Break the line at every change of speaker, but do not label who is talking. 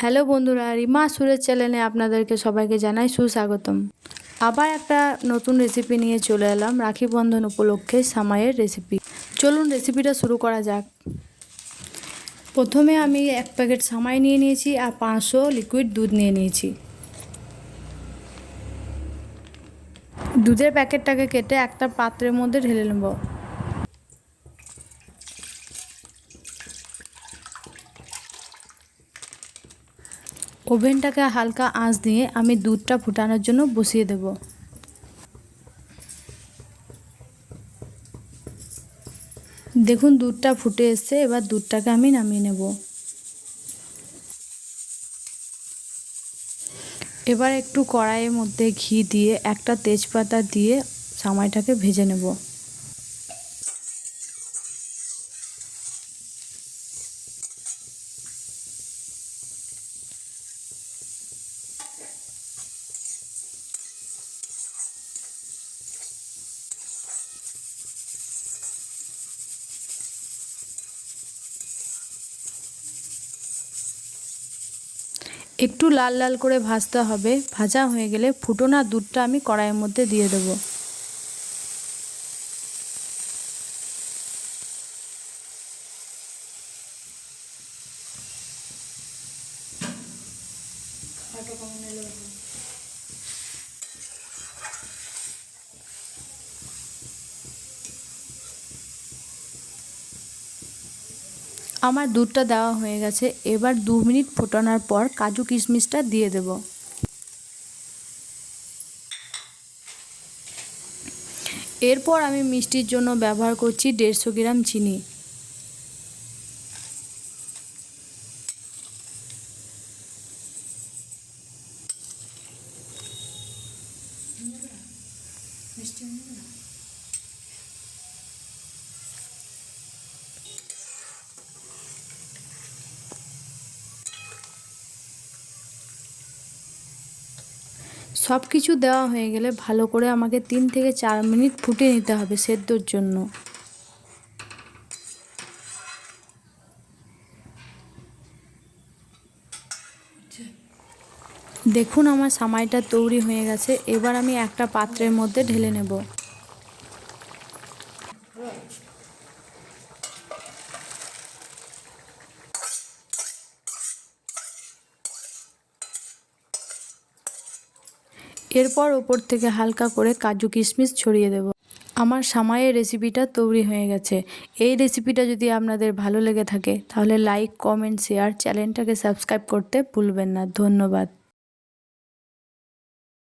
Hello বন্ধুরা, রিমা সুরের চ্যানেলে আপনাদেরকে সবাইকে জানাই সুস্বাগতম। আবার একটা নতুন রেসিপি নিয়ে চলে এলাম রাখি বন্ধন উপলক্ষে সামাইয়ের রেসিপি। চলুন রেসিপিটা শুরু করা যাক। প্রথমে আমি 1 প্যাকেট সামাই নিয়ে নিয়েছি আর 500 লিকুইড দুধ নিয়ে নিয়েছি। দুধের প্যাকেটটাকে কেটে একটা পাত্রের মধ্যে ঢেলে নেব। ওভেনটাকে হালকা আঁচ দিয়ে আমি দুধটা ফুটানোর জন্য বসিয়ে দেব। দেখুন দুধটা ফুটে এসছে, এবার দুধটাকে আমি নামিয়ে নেব। এবার একটু কড়াইয়ের মধ্যে ঘি দিয়ে একটা তেজপাতা দিয়ে সামাইটাকে ভেজে নেব। একটু লাল লাল করে ভাজতে হবে। ভাজা হয়ে গেলে ফুটনা দুধটা আমি কড়াইয়ের মধ্যে দিয়ে দেব। আমার দুধটা দেওয়া হয়ে গেছে। এবার 2 মিনিট ফোটানোর পর কাজু কিশমিশটা দিয়ে দেব। এরপর আমি মিষ্টির জন্য ব্যবহার করছি 150 গ্রাম চিনি। সব কিছু দেওয়া হয়ে গেলে ভালো করে আমাকে 3 থেকে 4 মিনিট ফুটিয়ে নিতে হবে সেদ্ধর জন্য। দেখুন আমার সামাইটা তৈরি হয়ে গেছে। এবার আমি একটা পাত্রের মধ্যে ঢেলে নেব। এরপর ওপর থেকে হালকা করে কাজু কিশমিশ ছড়িয়ে দেব। আমার সামাইয়ের রেসিপিটা তৈরি হয়ে গেছে। এই রেসিপিটা যদি আপনাদের ভালো লেগে থাকে তাহলে লাইক, কমেন্ট, শেয়ার, চ্যানেলটাকে সাবস্ক্রাইব করতে ভুলবেন না। ধন্যবাদ।